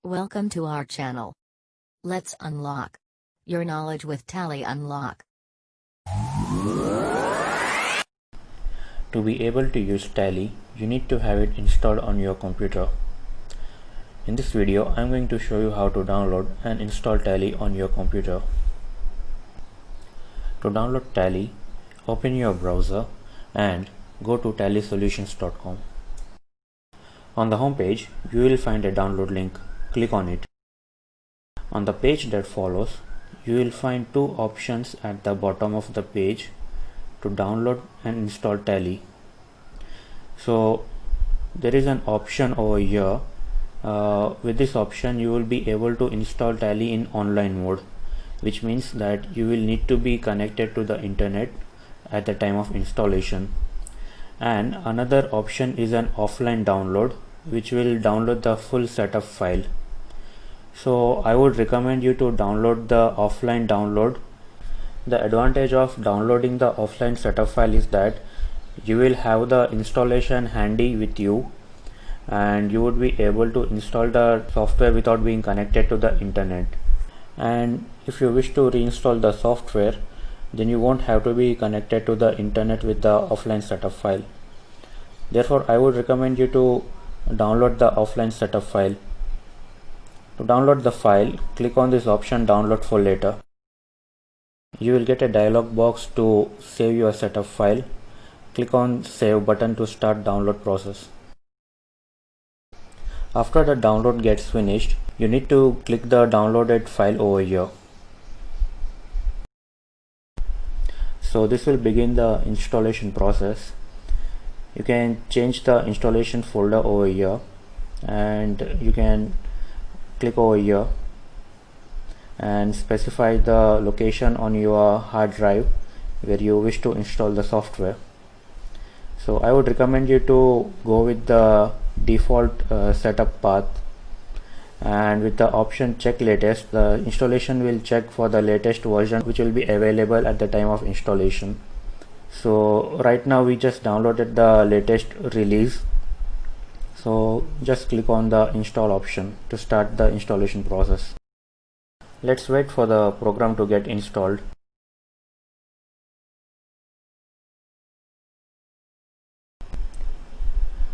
Welcome to our channel. Let's unlock your knowledge with Tally Unlock. To be able to use Tally, you need to have it installed on your computer. In this video, I'm going to show you how to download and install Tally on your computer. To download Tally, open your browser and go to tallysolutions.com. On the home page, you will find a download link. Click on it. On the page that follows, you will find two options at the bottom of the page to download and install Tally. So there is an option over here. With this option you will be able to install Tally in online mode, which means that you will need to be connected to the internet at the time of installation. And another option is an offline download, which will download the full setup file. So I would recommend you to download the offline download. The advantage of downloading the offline setup file is that you will have the installation handy with you and you would be able to install the software without being connected to the internet. And if you wish to reinstall the software, then you won't have to be connected to the internet with the offline setup file. Therefore, I would recommend you to download the offline setup file. To download the file, click on this option download for later. You will get a dialog box to save your setup file. Click on save button to start download process. After the download gets finished, you need to click the downloaded file over here. So this will begin the installation process. You can change the installation folder over here and you can click over here and specify the location on your hard drive where you wish to install the software. So I would recommend you to go with the default setup path, and with the option check latest, the installation will check for the latest version which will be available at the time of installation. So right now we just downloaded the latest release, so just click on the install option to start the installation process. Let's wait for the program to get installed.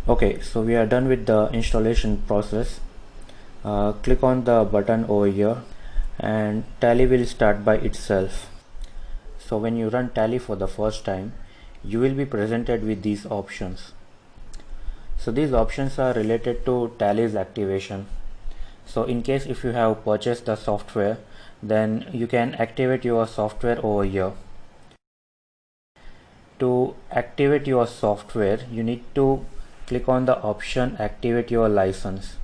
Okay, so we are done with the installation process. Click on the button over here and Tally will start by itself. So when you run Tally for the first time, you will be presented with these options. So these options are related to Tally's activation. So in case if you have purchased the software, then you can activate your software over here. To activate your software, you need to click on the option activate your license.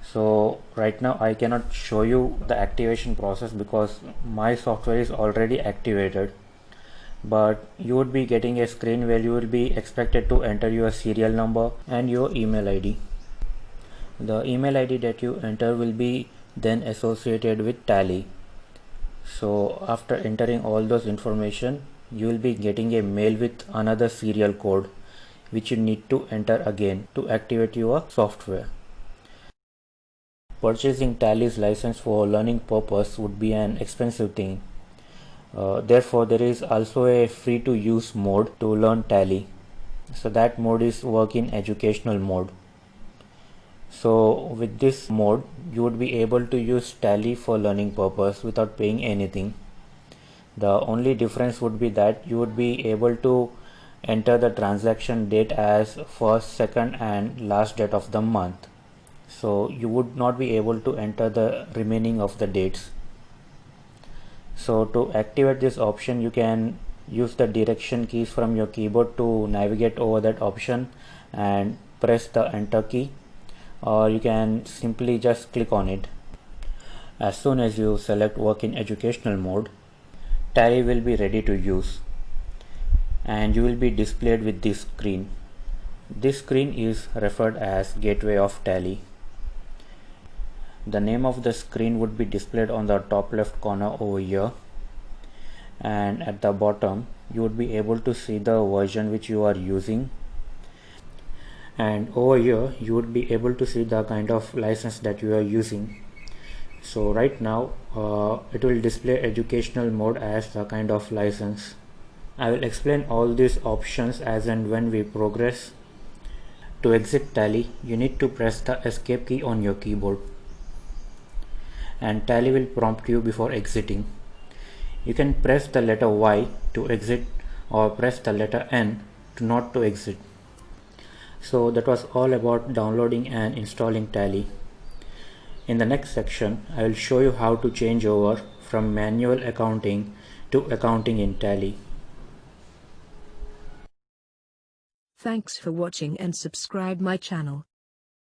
So right now I cannot show you the activation process because my software is already activated, but you would be getting a screen where you will be expected to enter your serial number and your email ID. The email ID that you enter will be then associated with Tally. So after entering all those information, you will be getting a mail with another serial code which you need to enter again to activate your software. Purchasing Tally's license for learning purpose would be an expensive thing. Therefore, there is also a free to use mode to learn Tally. So that mode is work in educational mode. So with this mode, you would be able to use Tally for learning purpose without paying anything. The only difference would be that you would be able to enter the transaction date as first, second and last date of the month. So you would not be able to enter the remaining of the dates. So to activate this option, you can use the direction keys from your keyboard to navigate over that option and press the enter key, or you can simply just click on it. As soon as you select work in educational mode, Tally will be ready to use and you will be displayed with this screen. This screen is referred as Gateway of Tally. The name of the screen would be displayed on the top left corner over here, and at the bottom you would be able to see the version which you are using, and over here you would be able to see the kind of license that you are using. So right now it will display educational mode as the kind of license. I will explain all these options as and when we progress. To exit Tally, you need to press the escape key on your keyboard, and Tally will prompt you before exiting. You can press the letter Y to exit or press the letter N to not to exit. So that was all about downloading and installing Tally. In the next section, I will show you how to change over from manual accounting to accounting in Tally. Thanks for watching and subscribe my channel.